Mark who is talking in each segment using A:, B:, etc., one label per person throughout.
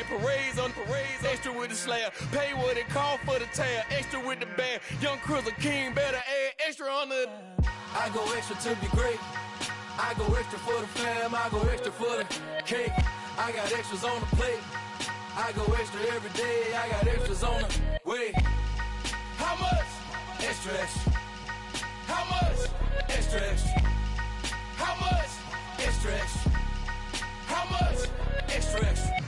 A: like parades on parades. Extra with the slayer, pay what it call for the tail. Extra with the band, young Cruiser King, better add extra on the.
B: I go extra to be great. I go extra for the fam, I go extra for the cake. I got extras on the plate. I go extra every day, I got extras on the way.
A: How much?
B: Extra, extra.
A: How much?
B: Extra, extra.
A: How much?
B: Extra, extra.
A: How much?
B: Extra, extra.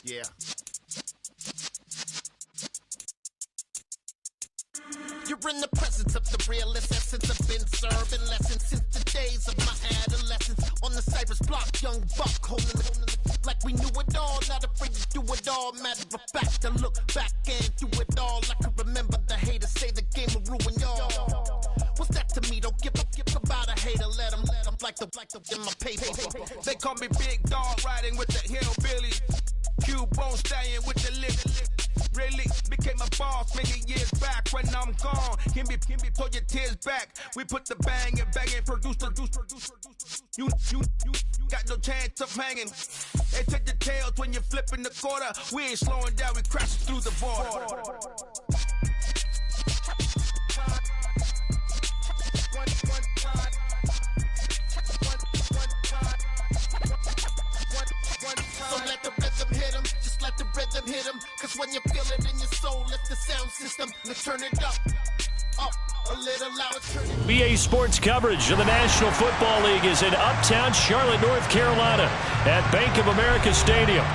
C: Yeah. You're in the presence of the realest essence. I've been serving lessons since the days of my adolescence. On the Cypress block, young buck holding the like we knew it all. Not afraid to do it all. Matter of fact, I look back and do it all. I can remember the haters say the game will ruin y'all. What's that to me? Don't give about a hater. Let them like the in my paper.
D: They call me Big Dog, riding with the hillbillies. Q-Bone stallion with the lip. Really became a boss many years back. When I'm gone, can be pull your tears back. We put the bang and produce. You got no chance of hanging. They take the tails when you're flipping the quarter. We ain't slowing down, we crashing through the border.
C: So let the rhythm hit him, just let the rhythm hit him. Cause when you feel it in your soul, lift the sound system and turn it up a little louder.
E: BA Sports coverage of the National Football League is in Uptown Charlotte, North Carolina at Bank of America Stadium.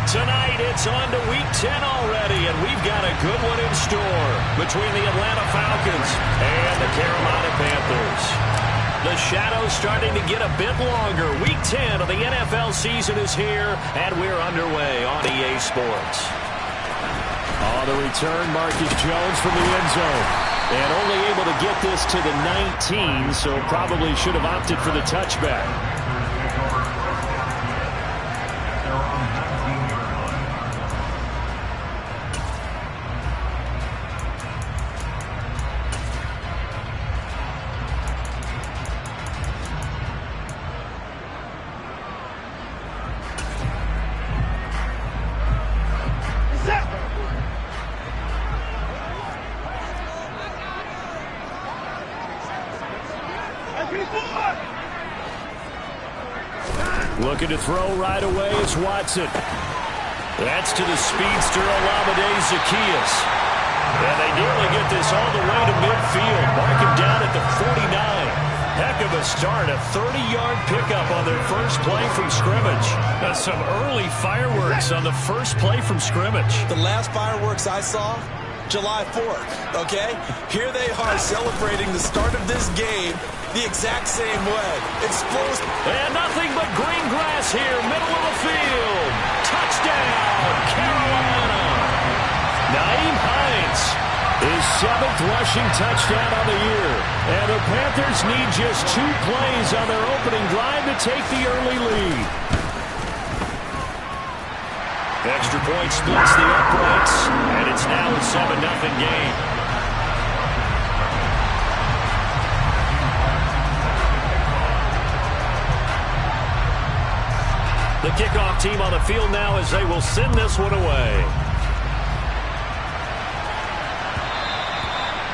E: Tonight it's on to Week 10 already, and we've got a good one in store between the Atlanta Falcons and the Carolina Panthers. The shadow's starting to get a bit longer. Week 10 of the NFL season is here, and we're underway on EA Sports. On the return, Marcus Jones from the end zone. And only able to get this to the 19, so probably should have opted for the touchback. Looking to throw right away is Watson. That's to the speedster Olamide Zaccheaus. And they nearly get this all the way to midfield. Mark him down at the 49. Heck of a start. A 30-yard pickup on their first play from scrimmage. That's some early fireworks on the first play from scrimmage.
A: The last fireworks I saw, July 4th, okay? Here they are celebrating the start of this game the exact same way. Explosive.
E: And nothing but green grass here, middle of the field. Touchdown, Carolina. Nyheim Hines, his 7th rushing touchdown on the year. And the Panthers need just 2 plays on their opening drive to take the early lead. Extra point splits the uprights, and it's now a 7-0 game. The kickoff team on the field now as they will send this one away.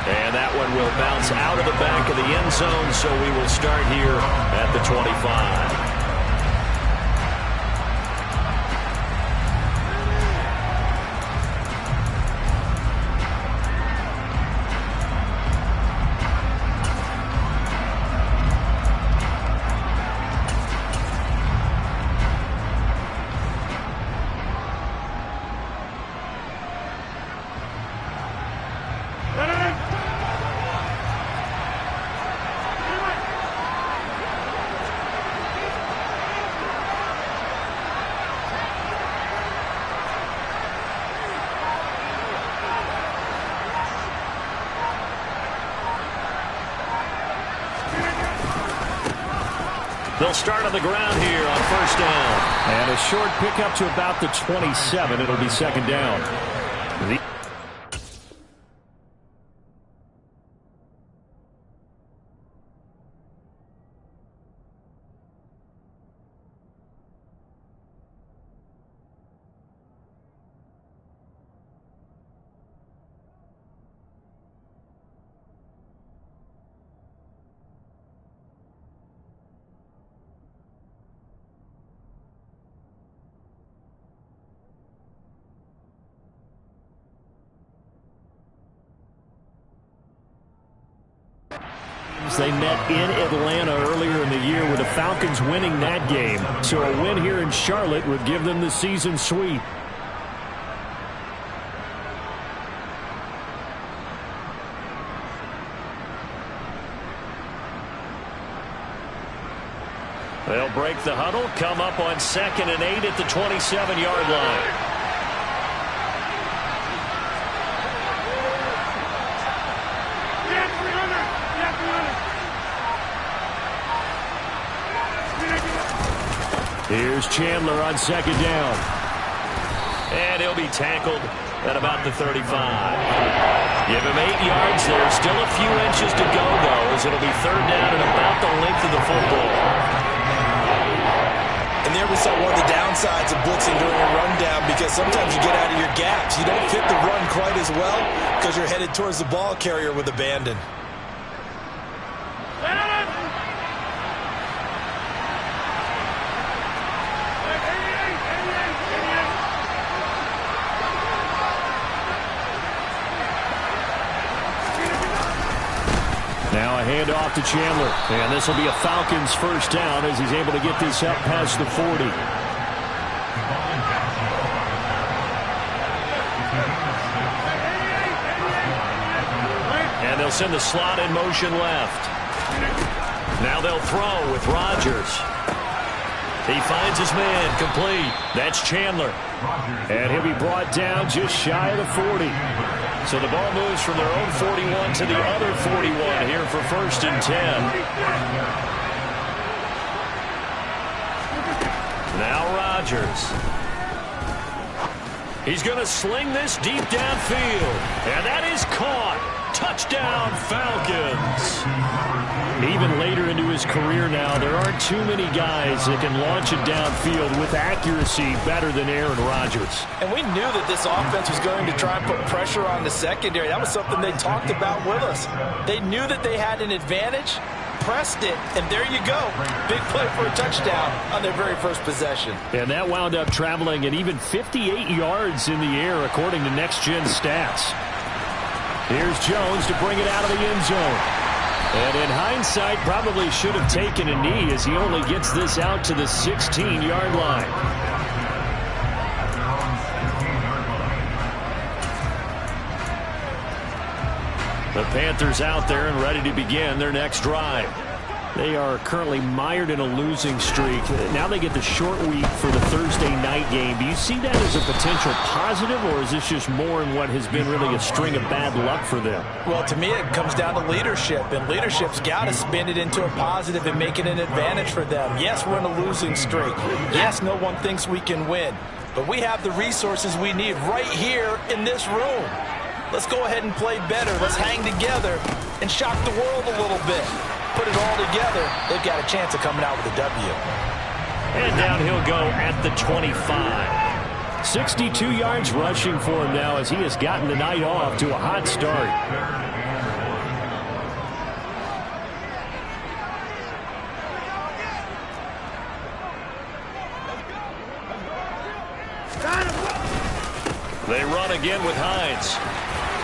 E: And that one will bounce out of the back of the end zone, so we will start here at the 25. They'll start on the ground here on first down. And a short pickup to about the 27. It'll be second down. They met in Atlanta earlier in the year with the Falcons winning that game. So a win here in Charlotte would give them the season sweep. They'll break the huddle, come up on 2nd and 8 at the 27-yard line. Here's Chandler on 2nd down. And he'll be tackled at about the 35. Give him 8 yards there. Still a few inches to go, though, as it'll be 3rd down and about the length of the football.
A: And there we saw one of the downsides of blitzing during a rundown, because sometimes you get out of your gaps. You don't fit the run quite as well because you're headed towards the ball carrier with abandon.
E: Now a handoff to Chandler. And this will be a Falcons first down as he's able to get this up past the 40. And they'll send the slot in motion left. Now they'll throw with Rodgers. He finds his man, complete. That's Chandler. And he'll be brought down just shy of the 40. So the ball moves from their own 41 to the other 41 here for 1st and 10. Now Rodgers. He's going to sling this deep downfield. And that is caught. Touchdown, Falcons. Even later into his career now, there aren't too many guys that can launch it downfield with accuracy better than Aaron Rodgers.
A: And we knew that this offense was going to try and put pressure on the secondary. That was something they talked about with us. They knew that they had an advantage, pressed it, and there you go. Big play for a touchdown on their very first possession. And that wound up traveling at even 58 yards in the air, according to Next Gen Stats. Here's Jones to bring it out of the end zone. And in hindsight, probably should have taken a knee as he only gets this out to the 16-yard line. The Panthers out there and ready to begin their next drive. They are currently mired in a losing streak. Now they get the short week for the Thursday night game. Do you see that as a potential positive, or is this just more in what has been really a string of bad luck for them? Well, to me, it comes down to leadership, and leadership's got to spin it into a positive and make it an advantage for them. Yes, we're in a losing streak. Yes, no one thinks we can win, but we have the resources we need right here in this room. Let's go ahead and play better. Let's hang together and shock the world a little bit. Put it all together, they've got a chance of coming out with a W. And down he'll go at the 25. 62 yards rushing for him now as he has gotten the night off to a hot start. They run again with Hines.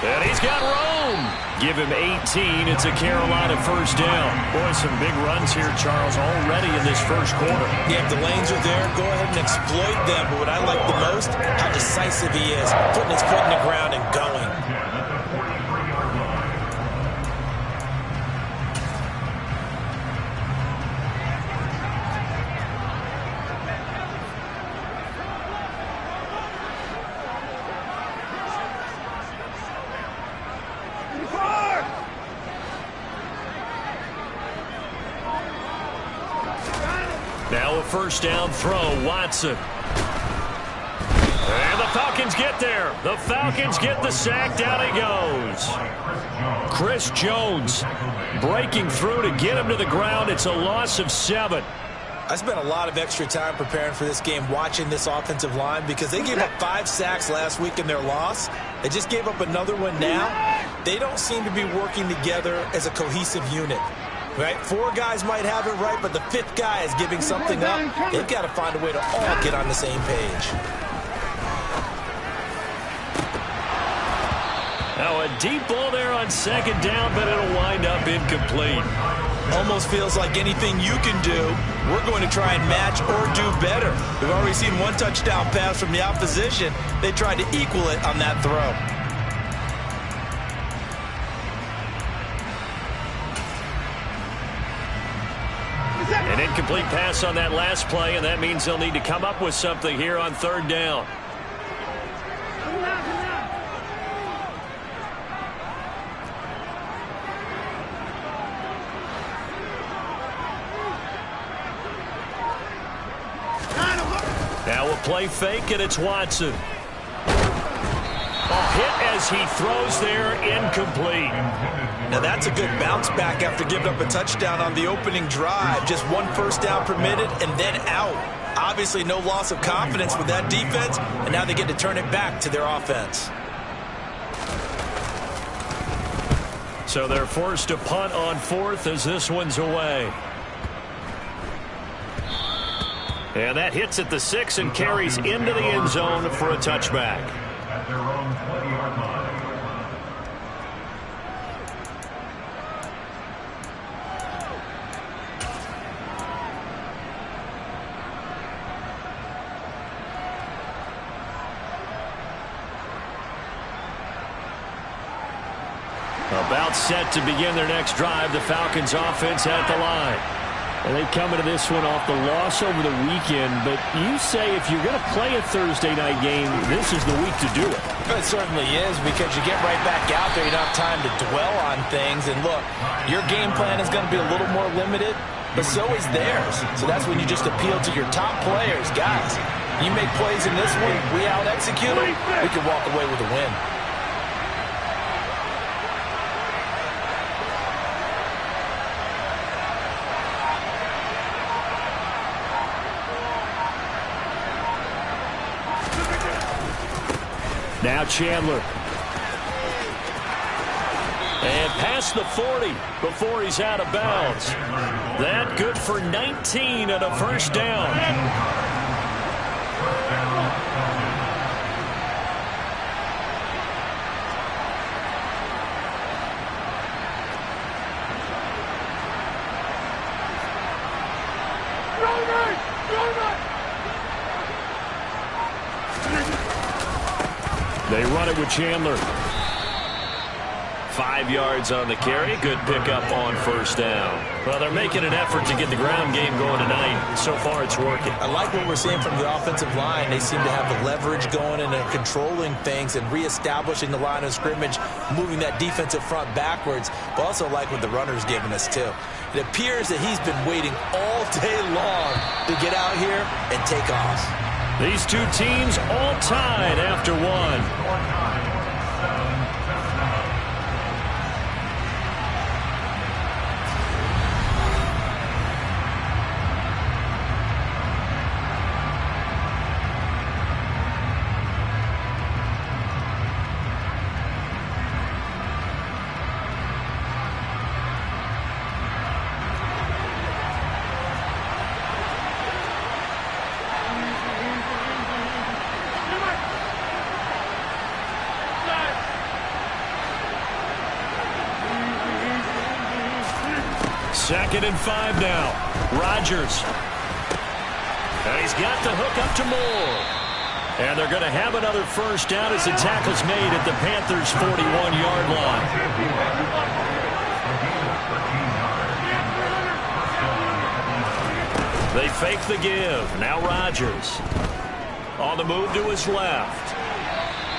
A: And he's got Rome. Give him 18. It's a Carolina first down. Boy, some big runs here, Charles, already in this first quarter. Yeah, if the lanes are there, go ahead and exploit them. But what I like the most, how decisive he is, putting his foot in the ground and going. first down throw, Watson. And the Falcons get there. The Falcons get the sack. Down he goes. Chris Jones breaking through to get him to the ground. It's a loss of 7.
F: I spent a lot of extra time preparing for this game watching this offensive line because they gave up 5 sacks last week in their loss. They just gave up another one now. They don't seem to be working together as a cohesive unit. Right? 4 guys might have it right, but the 5th guy is giving something up. They've got to find a way to all get on the same page.
A: Now a deep ball there on second down, but it'll wind up incomplete.
F: Almost feels like anything you can do, we're going to try and match or do better. We've already seen 1 touchdown pass from the opposition. They tried to equal it on that throw.
A: An incomplete pass on that last play, and that means they'll need to come up with something here on third down. Now a play fake, and it's Watson. A hit as he throws there, incomplete.
F: Now that's a good bounce back after giving up a touchdown on the opening drive. Just 1 first down permitted and then out. Obviously no loss of confidence with that defense, and now they get to turn it back to their offense.
A: So they're forced to punt on 4th as this one's away. And that hits at the 6 and carries into the end zone for a touchback.
G: At their own 20-yard line.
A: About set to begin their next drive, the Falcons offense at the line. And they come into this one off the loss over the weekend, but you say if you're going to play a Thursday night game, this is the week to do it.
F: It certainly is, because you get right back out there. You don't have time to dwell on things. And look, your game plan is going to be a little more limited, but so is theirs. So that's when you just appeal to your top players. Guys, you make plays in this one, we out-execute them, we can walk away with a win.
A: Now Chandler. And past the 40 before he's out of bounds. That good for 19 and a first down. They run it with Chandler. 5 yards on the carry. Good pickup on first down. Well, they're making an effort to get the ground game going tonight. So far, it's working.
F: I like what we're seeing from the offensive line. They seem to have the leverage going and they're controlling things and reestablishing the line of scrimmage, moving that defensive front backwards. But also like what the runner's giving us, too. It appears that he's been waiting all day long to get out here and take off.
A: These two teams all tied after one. Second and 5 now. Rodgers. And he's got the hook up to Moore. And they're going to have another first down as the tackle's made at the Panthers' 41-yard line. They fake the give. Now Rodgers. On the move to his left.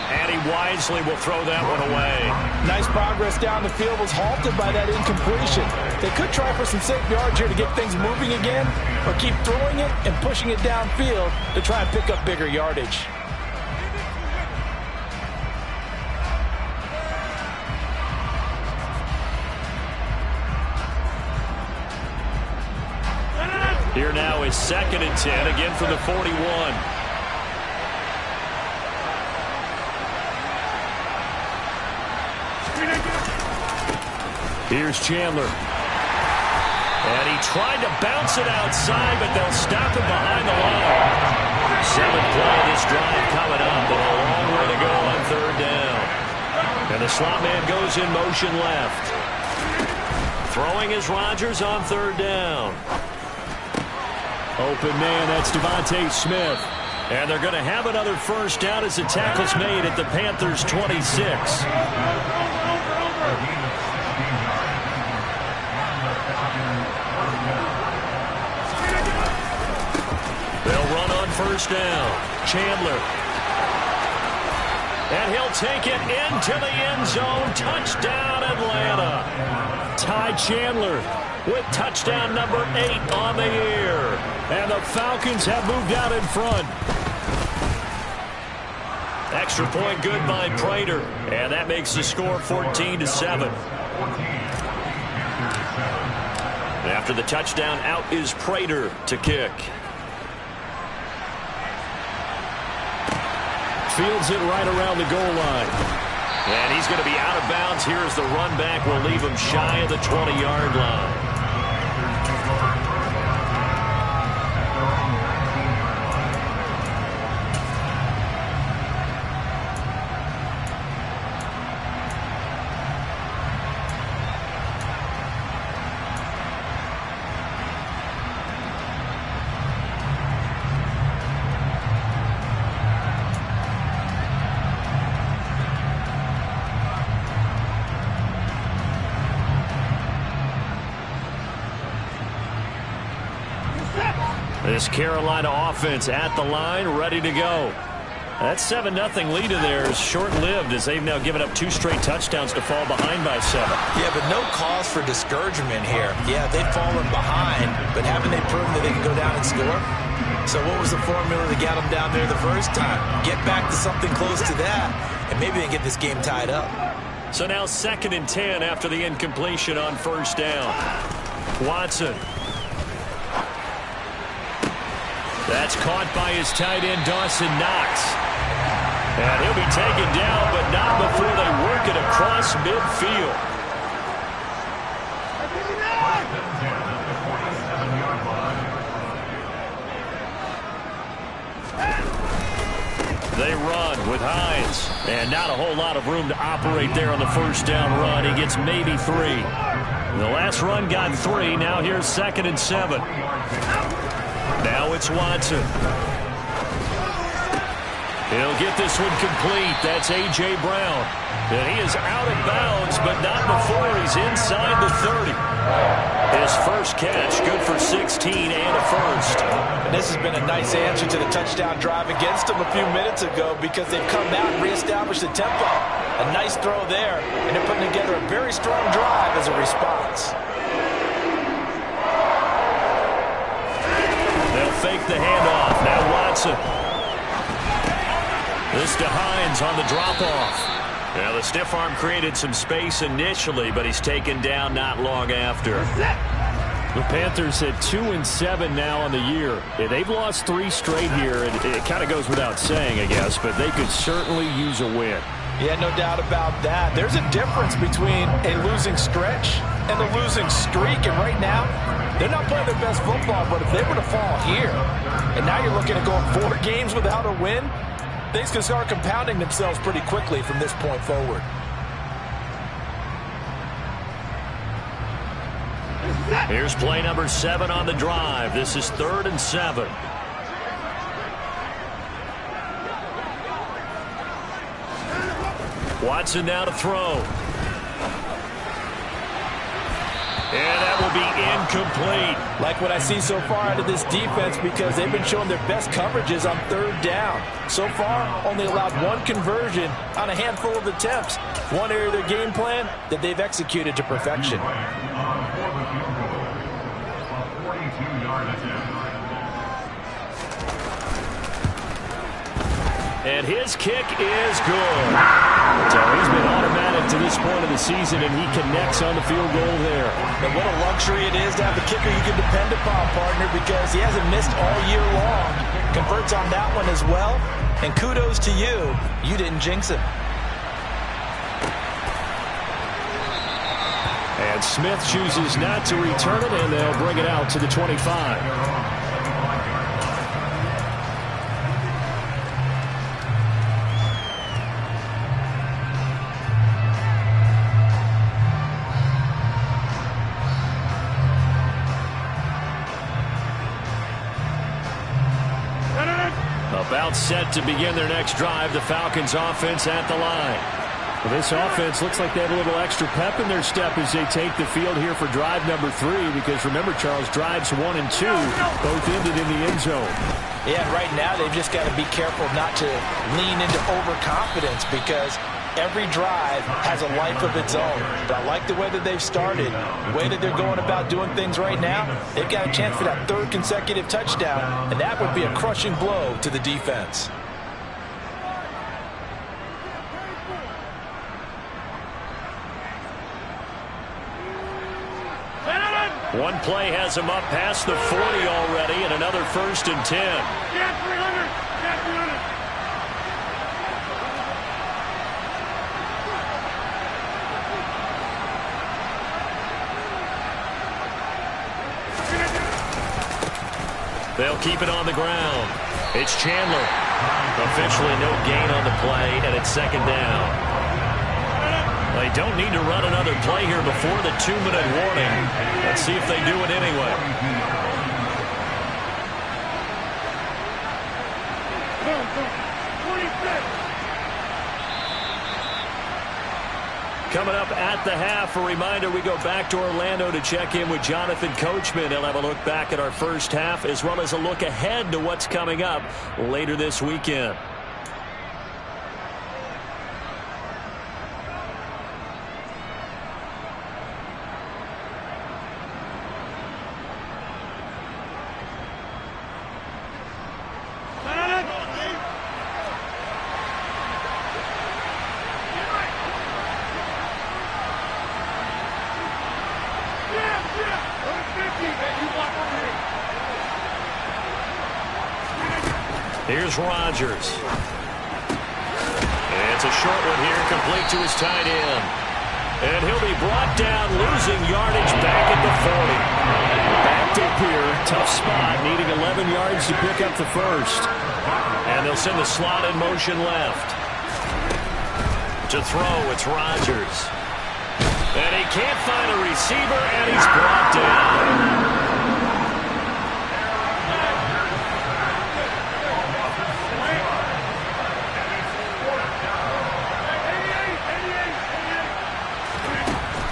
E: And he wisely will throw that one away.
F: Nice progress down the field, was halted by that incompletion. They could try for some safe yards here to get things moving again, or keep throwing it and pushing it downfield to try and pick up bigger yardage.
E: Here now is 2nd and 10, again from the 41. Here's Chandler. And he tried to bounce it outside, but they'll stop him behind the line. 7th play of this drive coming up, but a long way to go on 3rd down. And the slot man goes in motion left. Throwing is Rodgers on 3rd down. Open man, that's Devontae Smith. And they're going to have another 1st down as the tackle's made at the Panthers' 26. They'll run on 1st down. Chandler. And he'll take it into the end zone. Touchdown, Atlanta. Ty Chandler with touchdown number 8 on the year. And the Falcons have moved out in front. Extra point good by Prater. And that makes the score 14-7. After the touchdown, out is Prater to kick. Fields it right around the goal line. And he's going to be out of bounds here as the run back will leave him shy of the 20-yard line. This Carolina offense at the line, ready to go. That 7-0 lead of theirs short-lived as they've now given up 2 straight touchdowns to fall behind by 7.
F: Yeah, but no cause for discouragement here. Yeah, they've fallen behind, but haven't they proven that they can go down and score? So what was the formula that got them down there the first time? Get back to something close to that, and maybe they can get this game tied up.
E: So now 2nd and 10 after the incompletion on 1st down. Watson. That's caught by his tight end, Dawson Knox. And he'll be taken down, but not before they work it across midfield. They run with Hines. And not a whole lot of room to operate there on the 1st down run. He gets maybe 3. The last run got 3. Now here's 2nd and 7. Now it's Watson. He'll get this one complete. That's A.J. Brown. And he is out of bounds, but not before he's inside the 30. His first catch, good for 16 and a first.
F: And this has been a nice answer to the touchdown drive against them a few minutes ago because they've come out and reestablished the tempo. A nice throw there, and they're putting together a very strong drive as a response.
E: They'll fake the handoff. Now Watson. This to Hines on the drop-off. Now the stiff arm created some space initially, but he's taken down not long after.
A: The Panthers at 2-7 now on the year. They've lost 3 straight here. It kind of goes without saying, I guess, but they could certainly use a win.
F: Yeah, no doubt about that. There's a difference between a losing stretch and a losing streak, and right now, they're not playing their best football, but if they were to fall here, and now you're looking at going 4 games without a win, things can start compounding themselves pretty quickly from this point forward.
E: Here's play number 7 on the drive. This is 3rd and 7. Watson now to throw. And that will be incomplete.
F: Like what I see so far out of this defense, because they've been showing their best coverages on third down. So far, only allowed one conversion on a handful of attempts. One area of their game plan that they've executed to perfection.
E: And his kick is good. So he's been automatic to this point of the season, and he connects on the field goal there.
F: And what a luxury it is to have a kicker you can depend upon, partner, because he hasn't missed all year long. Converts on that one as well. And kudos to you. You didn't jinx him.
E: And Smith chooses not to return it, and they'll bring it out to the 25. About set to begin their next drive, the Falcons offense at the line.
A: Well, this offense looks like they have a little extra pep in their step as they take the field here for drive number 3, because remember, Charles, drives 1 and 2 both ended in the end zone.
F: Yeah, right now they've just got to be careful not to lean into overconfidence, because every drive has a life of its own. But I like the way that they've started, the way that they're going about doing things right now. They've got a chance for that 3rd consecutive touchdown, and that would be a crushing blow to the defense.
E: One play has him up past the 40 already, and another 1st and 10.
H: Yeah, 300. Yeah, 300.
E: They'll keep it on the ground. It's Chandler. Officially no gain on the play, and it's 2nd down. They don't need to run another play here before the 2-minute warning. Let's see if they do it anyway. Coming up at the half, a reminder, we go back to Orlando to check in with Jonathan Coachman. He'll have a look back at our first half, as well as a look ahead to what's coming up later this weekend. Here's Rodgers. It's a short one here, complete to his tight end. And he'll be brought down, losing yardage back at the 40. Backed up here, tough spot, needing 11 yards to pick up the 1st. And they'll send the slot in motion left. To throw, it's Rodgers. And he can't find a receiver, and he's brought down.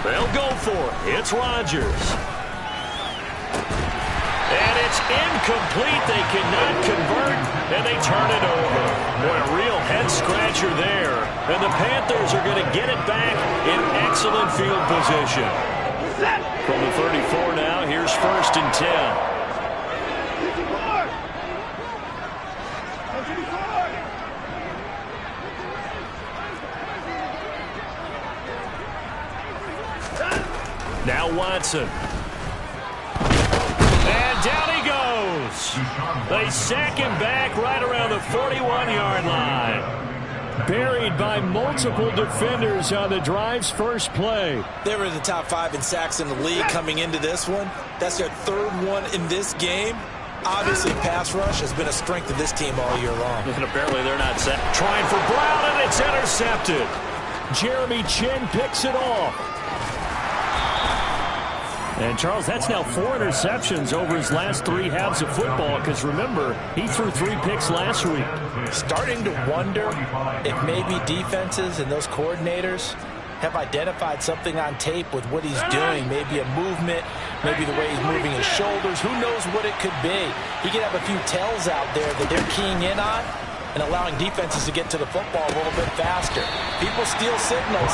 E: They'll go for it. It's Rodgers. And it's incomplete. They cannot convert, and they turn it over. Boy, a real head-scratcher there. And the Panthers are going to get it back in excellent field position. From the 34 now, here's 1st and 10. Now Watson. And down he goes. They sack him back right around the 41-yard line. Buried by multiple defenders on the drive's first play.
F: They were in the top 5 in sacks in the league coming into this one. That's their 3rd one in this game. Obviously, pass rush has been a strength of this team all year long.
E: And apparently they're not set. Trying for Brown, and it's intercepted. Jeremy Chinn picks it off.
A: And, Charles, that's now 4 interceptions over his last 3 halves of football, because, remember, he threw 3 picks last week.
F: Starting to wonder if maybe defenses and those coordinators have identified something on tape with what he's doing. Maybe a movement, maybe the way he's moving his shoulders. Who knows what it could be? He could have a few tells out there that they're keying in on and allowing defenses to get to the football a little bit faster. People steal signals.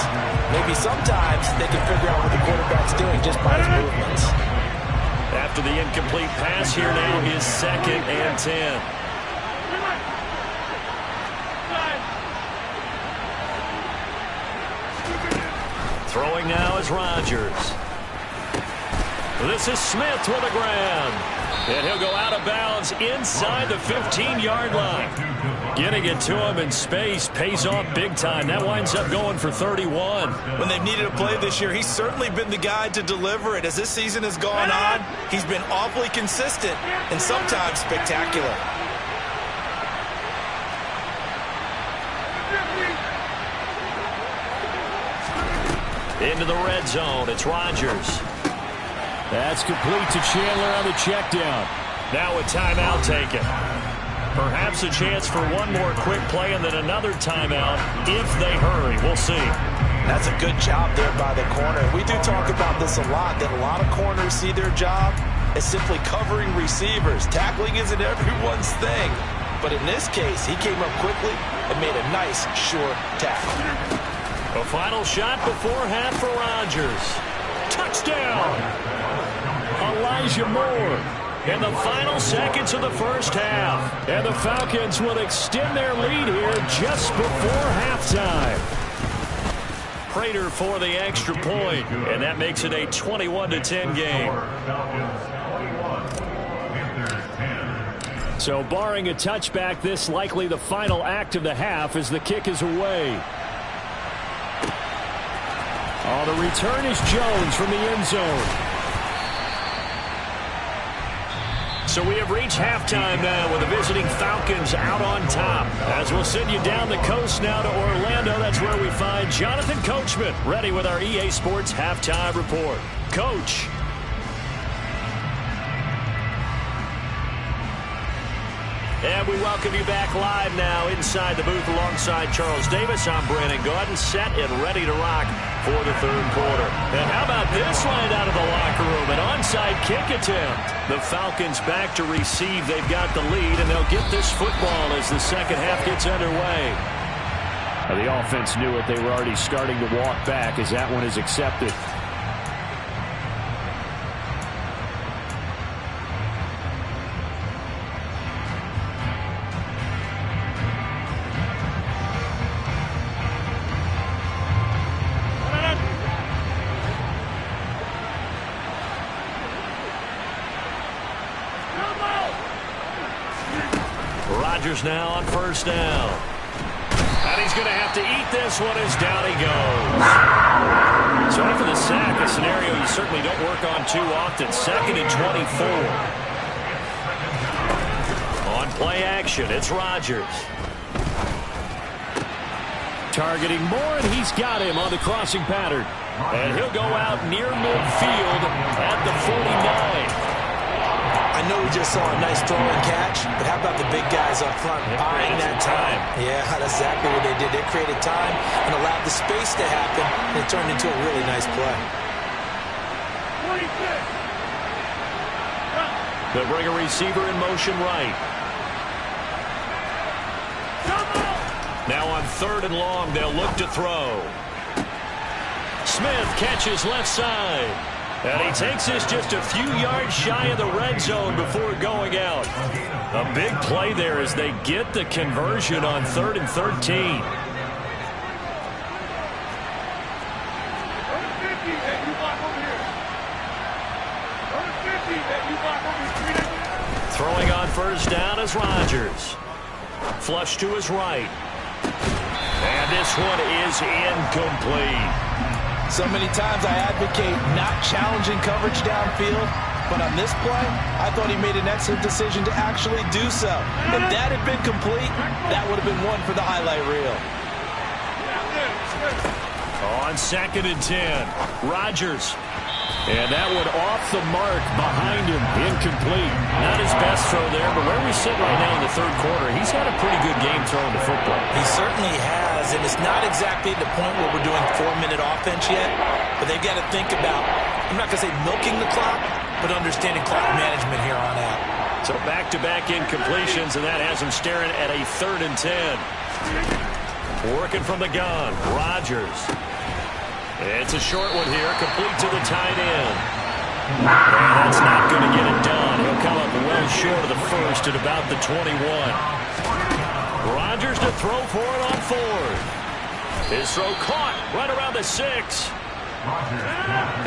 F: Maybe sometimes they can figure out what the quarterback's doing just by his movements.
E: After the incomplete pass, here now is 2nd and 10. Throwing now is Rodgers. This is Smith with a grab. And he'll go out of bounds inside the 15-yard line. Getting it to him in space pays off big time. That winds up going for 31.
F: When they've needed a play this year, he's certainly been the guy to deliver it. As this season has gone on, he's been awfully consistent and sometimes spectacular.
E: Into the red zone. It's Rodgers. That's complete to Chandler on the check down. Now a timeout taken. Perhaps a chance for one more quick play and then another timeout if they hurry. We'll see.
F: That's a good job there by the corner. We do talk about this a lot, that a lot of corners see their job as simply covering receivers. Tackling isn't everyone's thing. But in this case, he came up quickly and made a nice, short tackle.
E: A final shot before half for Rodgers. Touchdown! Elijah Moore. In the final seconds of the first half. And the Falcons will extend their lead here just before halftime. Prater for the extra point. And that makes it a 21-10 game. So barring a touchback, this likely the final act of the half as the kick is away. Oh, the return is Jones from the end zone. So we have reached halftime now with the visiting Falcons out on top. As we'll send you down the coast now to Orlando, that's where we find Jonathan Coachman ready with our EA Sports Halftime Report. Coach. And we welcome you back live now inside the booth alongside Charles Davis. I'm Brandon Gaudin, set and ready to rock for the third quarter. And how about this line out of the locker room? An onside kick attempt. The Falcons back to receive. They've got the lead, and they'll get this football as the second half gets underway. The offense knew it. They were already starting to walk back as that one is accepted. Rodgers now on first down. And he's going to have to eat this one as down he goes. So after the sack, a scenario you certainly don't work on too often. 2nd and 24. On play action, it's Rodgers. Targeting Moore, and he's got him on the crossing pattern. And he'll go out near midfield at the 49.
F: I know we just saw a nice throw and catch, but how about the big guys up front buying that time? Yeah, that's exactly what they did. They created time and allowed the space to happen, and it turned into a really nice play.
E: They'll bring a receiver in motion right. Now on 3rd and long, they'll look to throw. Smith catches left side. And he takes this just a few yards shy of the red zone before going out. A big play there as they get the conversion on 3rd and 13. Throwing on first down is Rodgers. Flush to his right. And this one is incomplete.
F: So many times I advocate not challenging coverage downfield, but on this play, I thought he made an excellent decision to actually do so. If that had been complete, that would have been one for the highlight reel.
E: On 2nd and 10, Rodgers. And that one off the mark behind him, incomplete. Not his best throw there, but where we sit right now in the third quarter, he's had a pretty good game throwing the football.
F: He certainly has, is, and it's not exactly the point where we're doing 4-minute offense yet, but they've got to think about, I'm not going to say milking the clock, but understanding clock management here on out.
E: So back-to-back incompletions, and that has them staring at a 3rd and 10. Working from the gun, Rodgers. It's a short one here, complete to the tight end. And that's not going to get it done. He'll come up well short of the first at about the 21. Rodgers to throw for it on 4th. His throw caught right around the 6.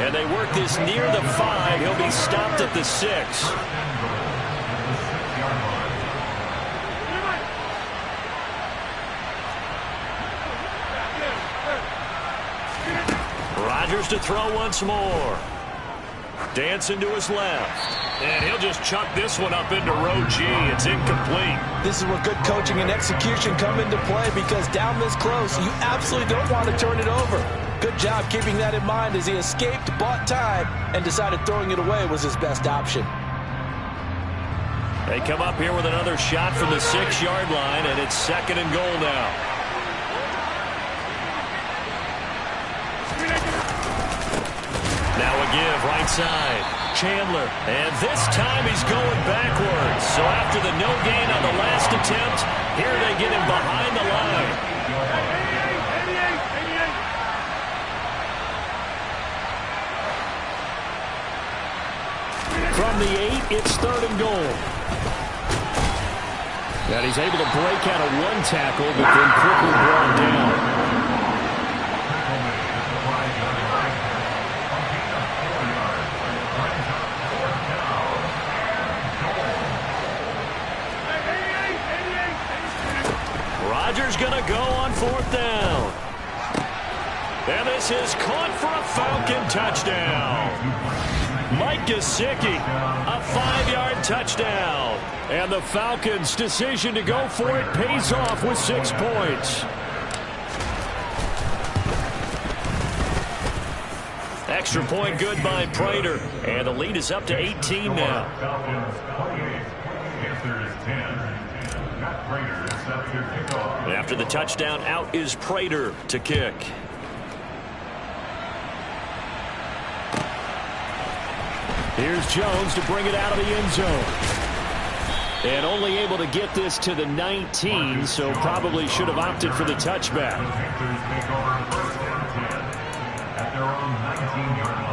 E: And they work this near the 5. He'll be stopped at the 6. Rodgers to throw once more. Dancing to his left. And he'll just chuck this one up into row G. It's incomplete.
F: This is where good coaching and execution come into play, because down this close, you absolutely don't want to turn it over. Good job keeping that in mind as he escaped, bought time, and decided throwing it away was his best option.
E: They come up here with another shot from the 6-yard line, and it's 2nd and goal now. Now a give, right side. Chandler. And this time he's going backwards. So after the no gain on the last attempt, here they get him behind the line. From the 8, it's 3rd and goal. And he's able to break out of one tackle, but then quickly brought down. Rodgers going to go on 4th down. And this is caught for a Falcon touchdown. Mike Gesicki, a 5-yard touchdown. And the Falcons' decision to go for it pays off with 6 points. Extra point good by Prater. And the lead is up to 18 now. After the touchdown, out is Prater to kick. Here's Jones to bring it out of the end zone. And only able to get this to the 19, so probably should have opted for the touchback.
G: At their own 19-yard line.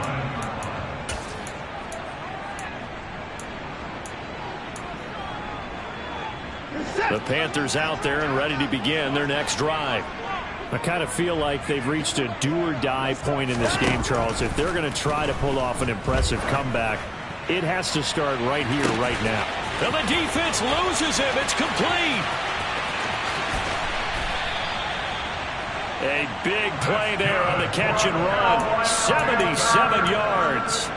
E: The Panthers out there and ready to begin their next drive. I kind of feel like they've reached a do-or-die point in this game, Charles. If they're going to try to pull off an impressive comeback, it has to start right here, right now. And the defense loses him. It's complete. A big play there on the catch and run. 77 yards.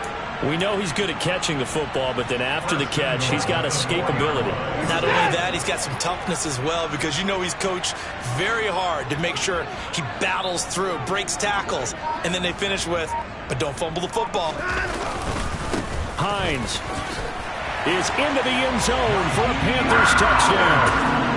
E: We know he's good at catching the football, but then after the catch, he's got escapability.
F: Not only that, he's got some toughness as well, because you know he's coached very hard to make sure he battles through, breaks tackles, and then they finish with, but don't fumble the football.
E: Hines is into the end zone for a Panthers touchdown.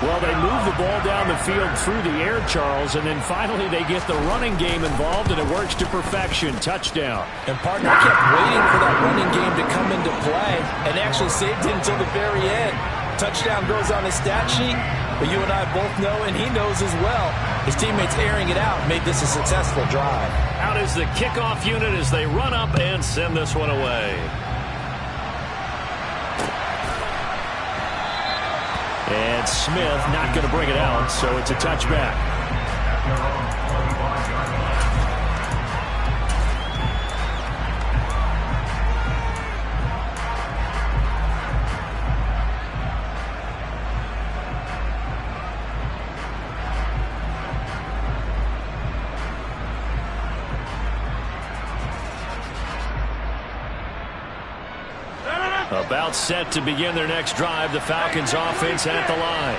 E: Well, they move the ball down the field through the air, Charles, and then finally they get the running game involved, and it works to perfection. Touchdown.
F: And partner kept waiting for that running game to come into play and actually saved it until the very end. Touchdown goes on his stat sheet, but you and I both know, and he knows as well, his teammates airing it out made this a successful drive.
E: Out is the kickoff unit as they run up and send this one away. And Smith not going to bring it out, so it's a touchback. About set to begin their next drive. The Falcons offense at the line.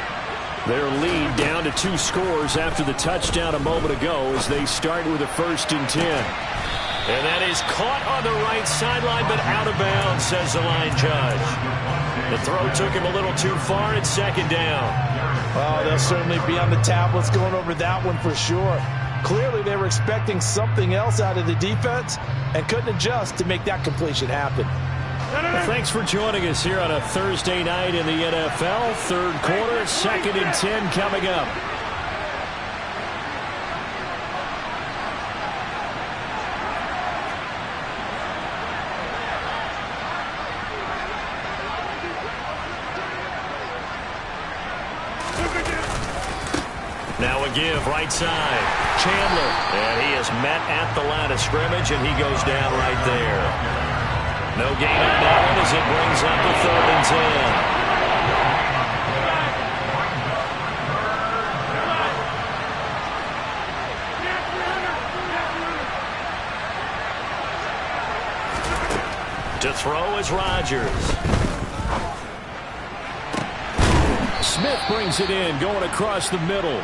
E: Their lead down to 2 scores after the touchdown a moment ago as they start with a 1st and 10. And that is caught on the right sideline, but out of bounds, says the line judge. The throw took him a little too far. It's 2nd down.
F: Well, they'll certainly be on the tablets going over that one for sure. Clearly, they were expecting something else out of the defense and couldn't adjust to make that completion happen.
A: Well, thanks for joining us here on a Thursday night in the NFL. Third quarter, 2nd and 10 coming up. Now a give, right side. Chandler. And he is met at the line of scrimmage, and he goes down right there. No gain on that one as it brings up the 3rd and 10. To throw is Rodgers. Smith brings it in, going across the middle.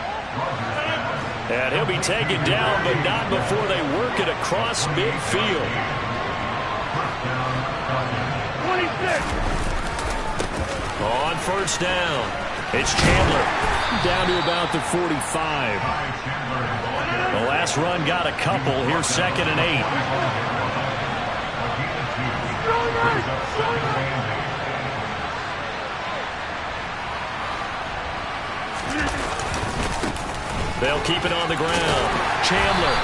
A: And he'll be taken down, but not before they work it across midfield.
H: 26.
A: On first down, it's Chandler down to about the 45. The last run got a couple. Here's 2nd and 8. They'll keep it on the ground. Chandler.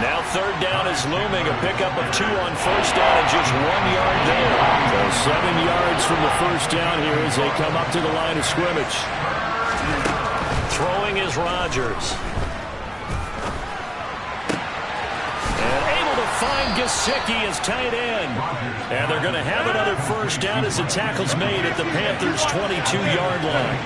A: Now 3rd down is looming. A pickup of 2 on first down and just 1 yard there. So 7 yards from the first down here as they come up to the line of scrimmage. Throwing is Rodgers. And able to find Gesicki as tight end. And they're going to have another first down as the tackle's made at the Panthers' 22-yard line.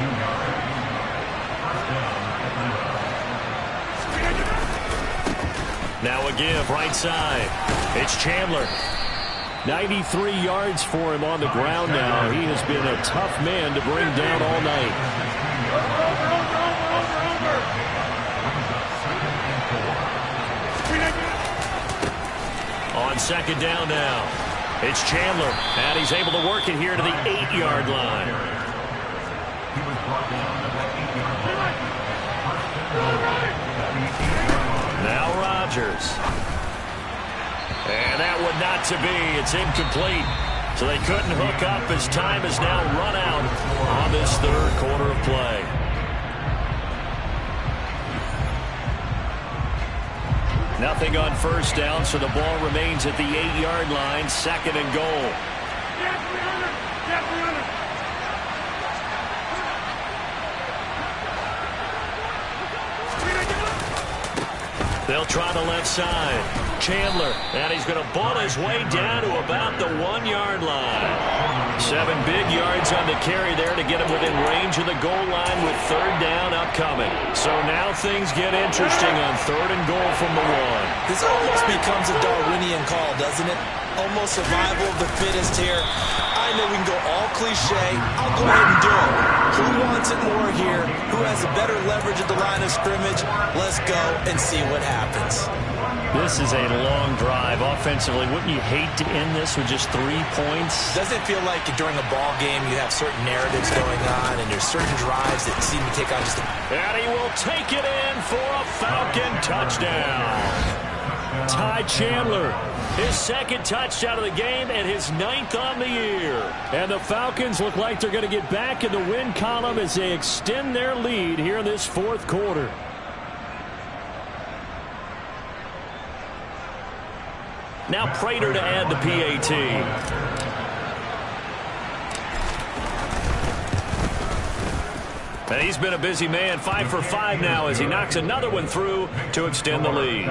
A: Now a give, right side. It's Chandler. 93 yards for him on the ground now. He has been a tough man to bring down all night. On 2nd down now, it's Chandler. And he's able to work it here to the 8-yard line. Now Rodgers. And that one not to be. It's incomplete. So they couldn't hook up as time has now run out on this 3rd quarter of play. Nothing on first down, so the ball remains at the 8-yard line. 2nd and goal. They'll try the left side. Chandler, and he's going to ball his way down to about the 1-yard line. 7 big yards on the carry there to get him within range of the goal line with 3rd down upcoming. So now things get interesting on 3rd and goal from the 1.
F: This almost becomes a Darwinian call, doesn't it? Almost survival of the fittest here. I know we can go all cliche. I'll go ahead and do it. Who wants it more here? Who has a better leverage at the line of scrimmage? Let's go and see what happens.
A: This is a long drive offensively. Wouldn't you hate to end this with just 3 points?
F: Doesn't it feel like during a ball game you have certain narratives going on and there's certain drives that seem to take on just a...
A: And he will take it in for a Falcon touchdown. Ty Chandler, his 2nd touchdown of the game and his 9th on the year. And the Falcons look like they're going to get back in the win column as they extend their lead here in this 4th quarter. Now Prater to add the PAT. And he's been a busy man, 5 for 5 now as he knocks another one through to extend the lead.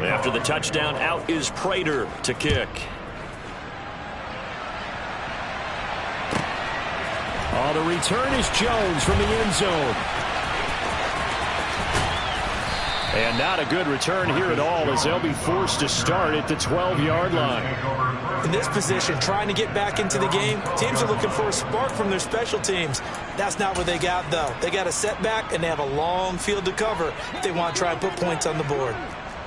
A: After the touchdown, out is Prater to kick. Oh, the return is Jones from the end zone. And not a good return here at all as they'll be forced to start at the 12-yard line.
F: In this position, trying to get back into the game, teams are looking for a spark from their special teams. That's not what they got, though. They got a setback, and they have a long field to cover if they want to try and put points on the board.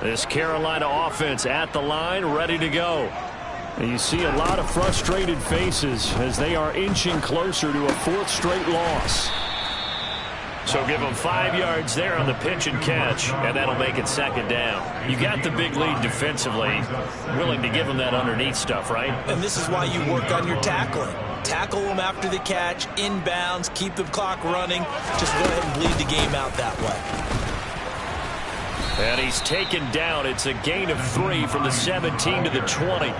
A: This Carolina offense at the line, ready to go. And you see a lot of frustrated faces as they are inching closer to a 4th straight loss.
E: So give them 5 yards there on the pitch and catch, and that'll make it 2nd down. You got the big lead defensively, willing to give them that underneath stuff, right?
F: And this is why you work on your tackling. Tackle them after the catch, inbounds, keep the clock running. Just go ahead and bleed the game out that way.
E: And he's taken down. It's a gain of 3 from the 17 to the 20.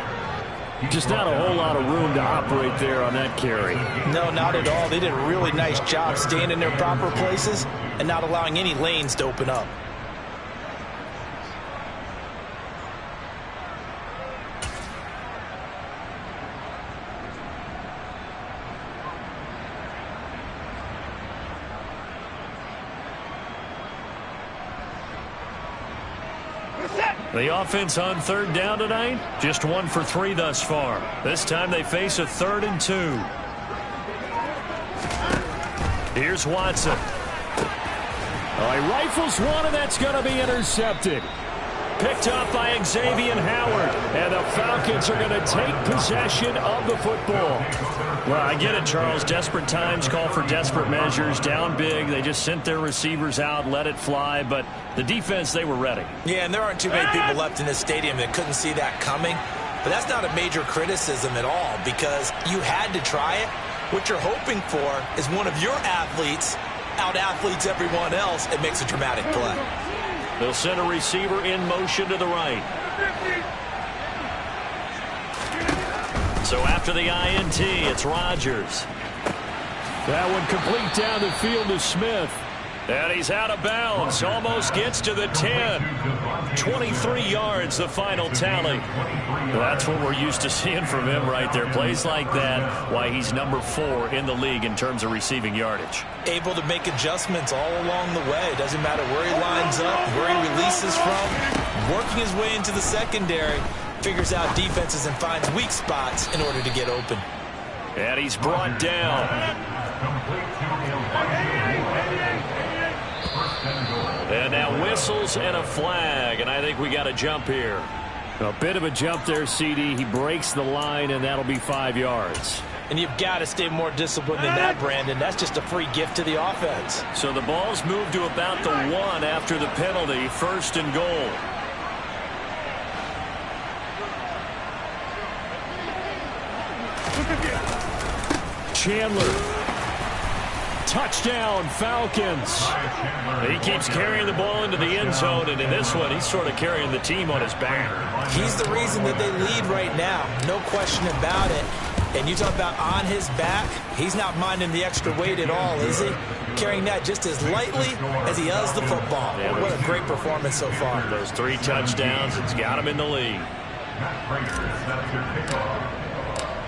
A: Just not a whole lot of room to operate there on that carry.
F: No, not at all. They did a really nice job staying in their proper places and not allowing any lanes to open up.
E: The offense on 3rd down tonight, just 1 for 3 thus far. This time they face a 3rd and 2. Here's Watson.
A: He rifles one, and that's going to be intercepted.
E: Picked up by Xavier Howard.
A: And the Falcons are going to take possession of the football.
E: Well, I get it, Charles. Desperate times call for desperate measures. Down big. They just sent their receivers out, let it fly. But the defense, they were ready.
F: Yeah, and there aren't too many people left in this stadium that couldn't see that coming. But that's not a major criticism at all because you had to try it. What you're hoping for is one of your athletes out-athletes everyone else and makes a dramatic play.
E: They'll send a receiver in motion to the right. So after the INT, it's Rodgers.
A: That one complete down the field to Smith.
E: And he's out of bounds. Almost gets to the 10. 23 yards, the final tally. That's what we're used to seeing from him right there. Plays like that, why he's number 4 in the league in terms of receiving yardage.
F: Able to make adjustments all along the way. Doesn't matter where he lines up, where he releases from. Working his way into the secondary. Figures out defenses and finds weak spots in order to get open.
E: And he's brought down. And now whistles and a flag, and I think we got a jump here.
A: A bit of a jump there, CD. He breaks the line, and that'll be 5 yards.
F: And you've got to stay more disciplined than that, Brandon. That's just a free gift to the offense.
E: So the ball's moved to about the 1 after the penalty, 1st and goal.
A: Chandler. Touchdown, Falcons.
E: He keeps carrying the ball into the end zone, and in this one, he's sort of carrying the team on his back.
F: He's the reason that they lead right now. No question about it. And you talk about on his back, he's not minding the extra weight at all, is he? Carrying that just as lightly as he does the football.
E: Yeah,
F: what a great performance so far.
E: Those 3 touchdowns, it's got him in the lead.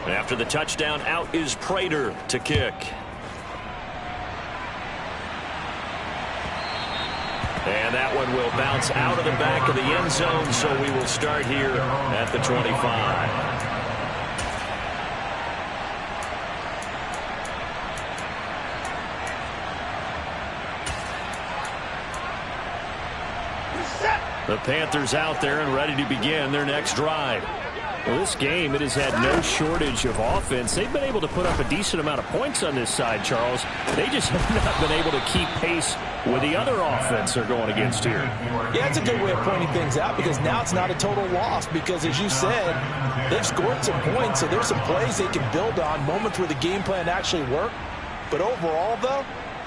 E: After the touchdown, out is Prater to kick. And that one will bounce out of the back of the end zone, so we will start here at the 25. The Panthers out there and ready to begin their next drive.
A: Well, this game, it has had no shortage of offense. They've been able to put up a decent amount of points on this side, Charles. They just have not been able to keep pace with the other offense they're going against here.
F: Yeah, it's a good way of pointing things out because now it's not a total loss because, as you said, they've scored some points, so there's some plays they can build on, moments where the game plan actually worked. But overall, though,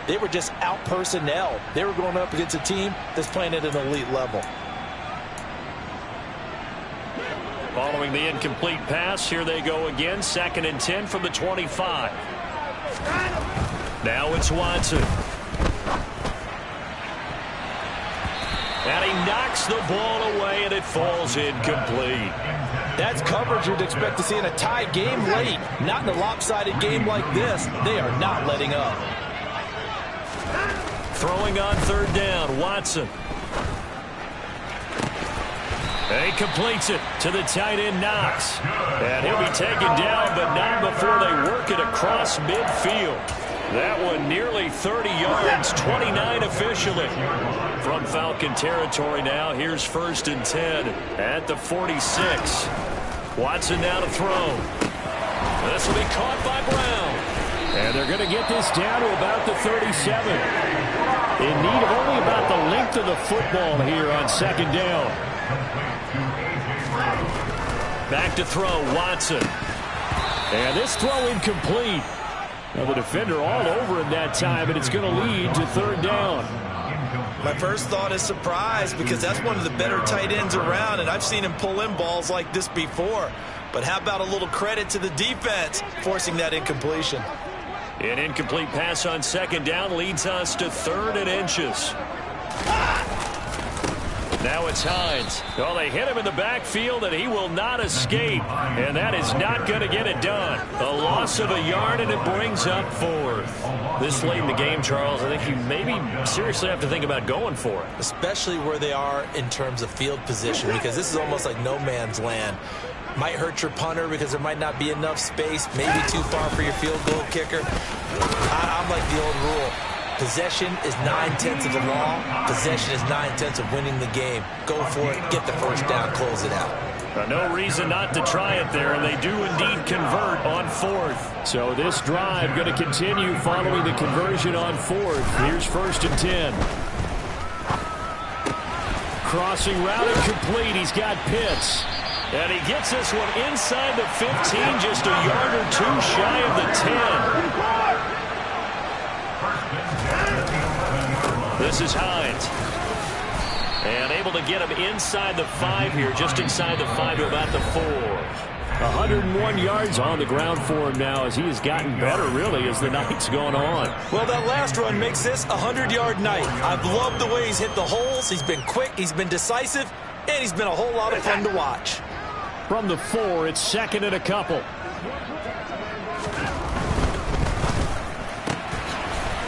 F: they were just out-personnel. They were going up against a team that's playing at an elite level.
E: Following the incomplete pass, here they go again. 2nd and 10 from the 25. Now it's Watson. And he knocks the ball away, and it falls incomplete.
F: That's coverage you'd expect to see in a tie game late. Not in a lopsided game like this. They are not letting up.
E: Throwing on 3rd down, Watson. And he completes it to the tight end, Knox. And he'll be taken down, but not before they work it across midfield. That one nearly 30 yards, 29 officially. From Falcon territory now, here's 1st and 10 at the 46. Watson now to throw. This will be caught by Brown.
A: And they're going to get this down to about the 37. In need of only about the length of the football here on second down.
E: Back to throw, Watson.
A: And this throw incomplete. Now the defender all over him that time, and it's going to lead to third down.
F: My first thought is surprise, because that's one of the better tight ends around, and I've seen him pull in balls like this before. But how about a little credit to the defense forcing that incompletion?
E: An incomplete pass on second down leads us to 3rd and inches. Now it's Hines. Well, they hit him in the backfield, and he will not escape. And that is not going to get it done. A loss of a yard, and it brings up 4th. This late in the game, Charles, I think you maybe seriously have to think about going for it.
F: Especially where they are in terms of field position, because this is almost like no man's land. Might hurt your punter because there might not be enough space, maybe too far for your field goal kicker. I'm like the old rule. Possession is 9/10 of the law. Possession is 9/10 of winning the game. Go for it, get the first down, close it out.
E: No reason not to try it there, and they do indeed convert on 4th.
A: So this drive going to continue following the conversion on 4th. Here's 1st and 10. Crossing route incomplete. He's got Pitts.
E: And he gets this one inside the 15, just a yard or 2 shy of the 10. This is Hines. And able to get him inside the 5 here, just inside the 5 to about the 4.
A: 101 yards on the ground for him now, as he has gotten better, really, as the night's gone on.
F: Well, that last run makes this a 100-yard night. I've loved the way he's hit the holes. He's been quick, he's been decisive, and he's been a whole lot of fun to watch.
A: From the 4, it's 2nd and a couple.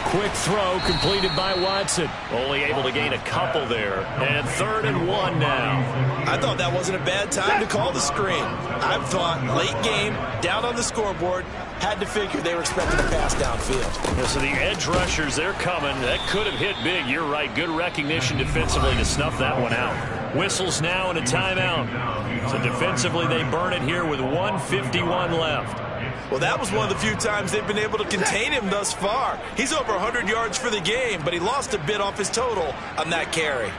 A: Quick throw completed by Watson.
E: Only able to gain a couple there. And 3rd and 1 now.
F: I thought that wasn't a bad time to call the screen. I thought late game, down on the scoreboard, had to figure they were expecting a pass downfield.
E: Yeah, so the edge rushers, they're coming. That could have hit big. You're right. Good recognition defensively to snuff that one out. Whistles now and a timeout. So defensively, they burn it here with 1:51 left.
F: Well, that was one of the few times they've been able to contain him thus far. He's over 100 yards for the game, but he lost a bit off his total on that carry.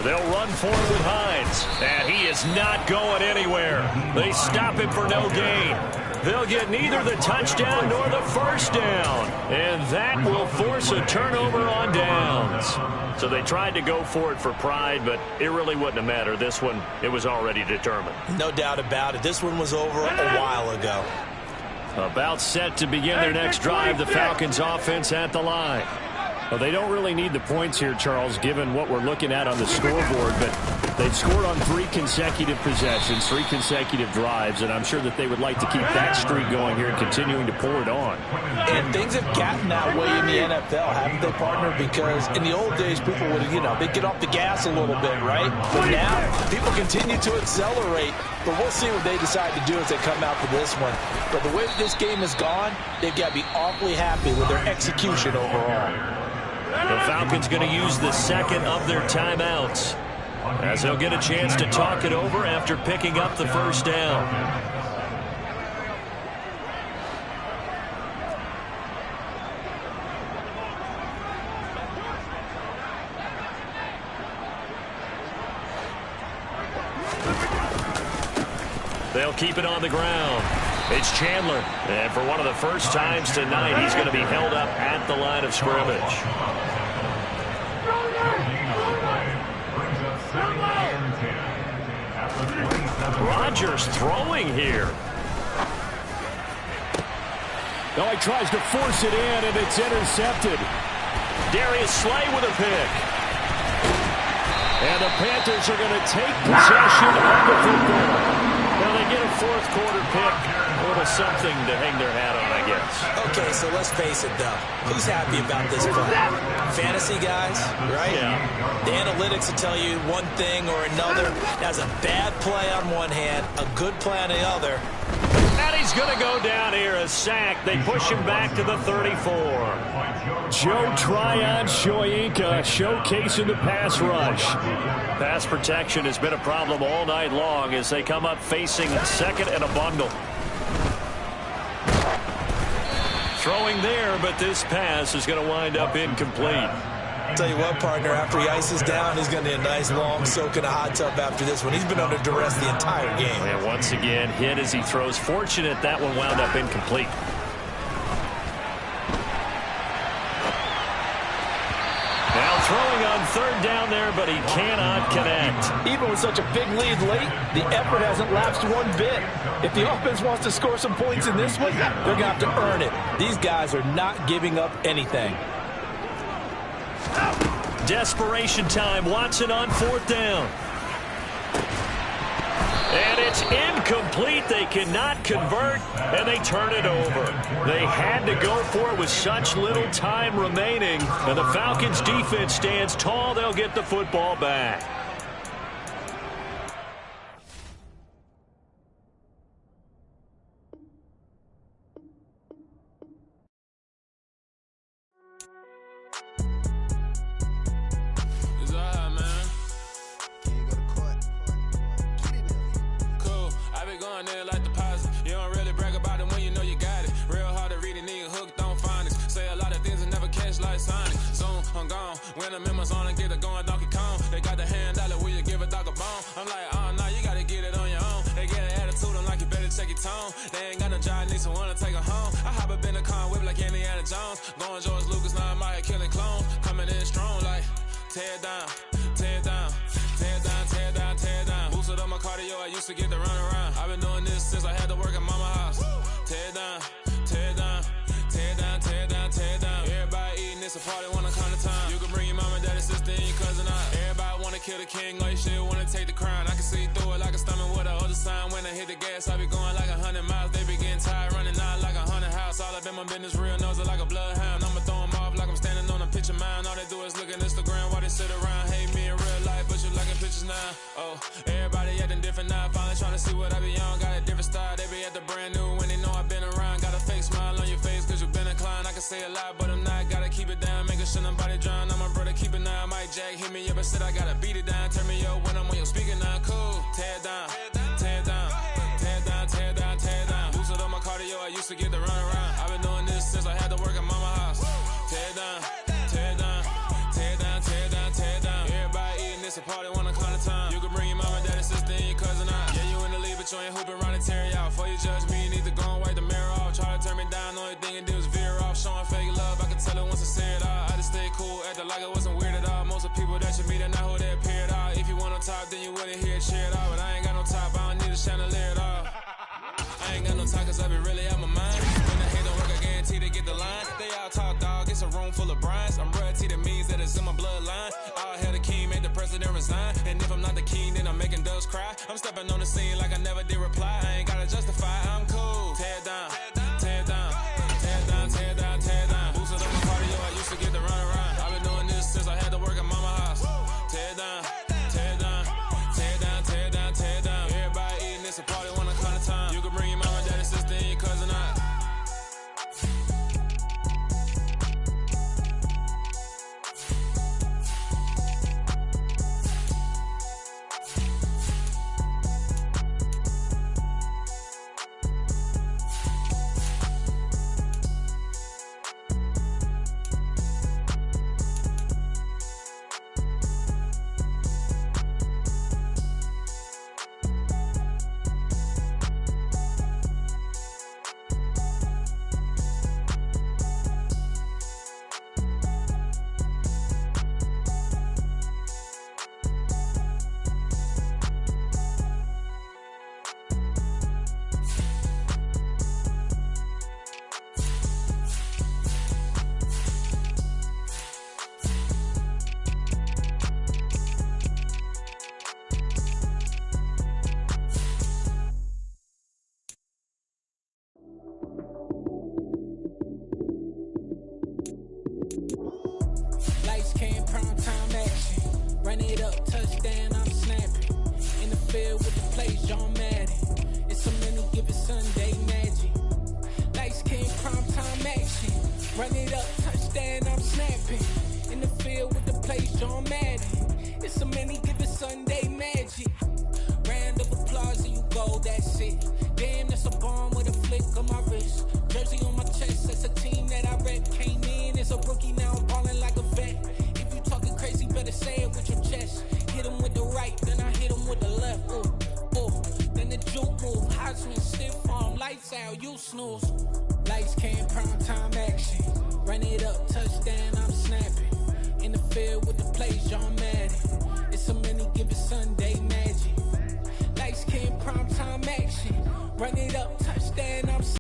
E: They'll run for it with Hines, and he is not going anywhere. They stop him for no gain. They'll get neither the touchdown nor the first down, and that will force a turnover on downs. So they tried to go for it for pride, but it really wouldn't have mattered. This one, it was already determined.
F: No doubt about it. This one was over a while ago.
A: About set to begin their next drive, the Falcons offense at the line. Well, they don't really need the points here, Charles, given what we're looking at on the scoreboard, but they've scored on 3 consecutive possessions, 3 consecutive drives, and I'm sure that they would like to keep that streak going here and continuing to pour it on.
F: And things have gotten that way in the NFL, haven't they, partner? Because in the old days, people would, they'd get off the gas a little bit, right? But now, people continue to accelerate, but we'll see what they decide to do as they come out for this one. But the way that this game has gone, they've got to be awfully happy with their execution overall.
E: The Falcons going to use the 2nd of their timeouts, as they'll get a chance to talk it over after picking up the first down. They'll keep it on the ground. It's Chandler, and for one of the first times tonight, he's going to be held up at the line of scrimmage. Rodgers throwing here.
A: No, he tries to force it in, and it's intercepted.
E: Darius Slay with a pick.
A: And the Panthers are going to take possession of the football.
E: Well, they get a 4th quarter pick. A little something to hang their hat on, I guess.
F: Okay, so let's face it, though. Who's happy about this play? Fantasy guys, right?
E: Yeah.
F: The analytics will tell you one thing or another. That's a bad play on one hand, a good play on the other.
E: And he
A: he's going to go down here, a sack. They push him back to the 34. Joe Tryon-Shoyinka showcasing the pass rush. Pass protection has been a problem all night long as they come up facing second and a bundle. Throwing there, but this pass is going to wind up incomplete.
F: Tell you what, partner, after he ices down, he's going to need a nice long soak in a hot tub after this one. He's been under duress the entire game.
A: And once again, hit as he throws. Fortunate that one wound up incomplete. Now throwing on third down there, but he cannot connect.
F: Even with such a big lead late, the effort hasn't lapsed one bit. If the offense wants to score some points in this one, they're going to have to earn it. These guys are not giving up anything.
A: Desperation time. Watson on fourth down. And it's incomplete. They cannot convert, and they turn it over. They had to go for it with such little time remaining. And the Falcons' defense stands tall. They'll get the football back.
B: When I'm in my zone and get it going Donkey Kong, they got the hand dollar, will you give a dog a bone? I'm like, oh, no, you gotta get it on your own. They get an attitude, I'm like, you better check your tone. They ain't got no job, need someone to take her home. I hop up in a car, whip like Indiana Jones. Going George Lucas, now I'm out here killing clones. Coming in strong like, tear down, tear down, tear down, tear down, tear down. Boosted up my cardio, I used to get to run around. I've been doing this since I had to work at mama house. Tear down, tear down, tear down, tear down, tear down. Everybody eating, it's a party, wanna come to time. You can bring your mama, daddy, sister, and your cousin out. Everybody wanna kill the king, or you shit wanna take the crown. I can see through it like a stomach with a other sign. When I hit the gas, I be going like 100 miles. They be getting tired, running out like 100 house. All up in my business, real nose like a bloodhound. I'ma throw them off like I'm standing on a picture mound. All they do is look at Instagram while they sit around. Hate me in real life, but you liking pictures now. Oh, everybody acting different now. Finally trying to see what I be on. Got a different style, they be at the brand new when they know I've been around. Got a fake smile on your face cause you been inclined. I can say a lot, but I'm not. Gotta keep it down, making sure nobody drown. I'm my brother, keep it now. Mike Jack hit me up and said I gotta beat it down. Turn me up when I'm on your speaker now. Cool, tear down, tear down, tear down, tear down, tear down. Boosted up my cardio, I used to get to run around. I've been doing this since I had to work at mama house. Tear down, tear down, tear down, tear down, tear down. Everybody eating, it's a party, wanna climb the time. You can bring your mama, daddy, sister, and your cousin out. Yeah, you in the lead, but you ain't hooping around and tear you out. Before you judge me, you need to go and wipe the mirror off. Try to turn me down, only thing you do is veer off. Showing fake love, I can tell it once I say it all. I just stay cool, acting like it wasn't weird at all. Most of the people that you meet are not who they appear at all. If you want on top, then you wouldn't hear it cheer at all. But I ain't got no top, I don't need a chandelier at all. I ain't got no talk cause I be really out my mind. When the hate don't work, I guarantee they get the line. They all talk dog, it's a room full of brines. I'm royalty, that means that it's in my bloodline. All hell the king, made the president resign. And if I'm not the king, then I'm making doves cry. I'm stepping on the scene like I never did reply. I ain't gotta justify, I'm cool. Tear down, tear down, tear down, tear down, tear down. Boosted up my cardio, I used to get to run around. I've been doing this since I had to work at mama house. Tear down, tear down, tear down, tear down, tear down. Everybody eating, it's a party, wanna come to time. You can bring your mama, daddy, sister, and your cousin out.
I: Run it up, touchdown, I'm snapping. In the field with the plays, John Madden. It's so many given Sunday magic. Run it up, touchdown, I'm snapping. In the field with the plays, John Madden. It's a many given Sunday magic. Round of applause and you go, that's it. Damn, that's a bomb with a flick on my wrist. Jersey on my chest, that's a team that I rep. Came in as a rookie, now I'm ballin' like a vet. If you talking crazy, better say it with your chest. Hit him with the right, then I hit him with the left. Ooh, ooh. Then the juke move, Heisman, stiff arm, lights out, you snooze. Lights came, prime time action. Run it up, touchdown, I'm snapping. In the field with the plays, John Madden. It's a many given Sunday magic. Lights came, prime time action. Run it up, touchdown, I'm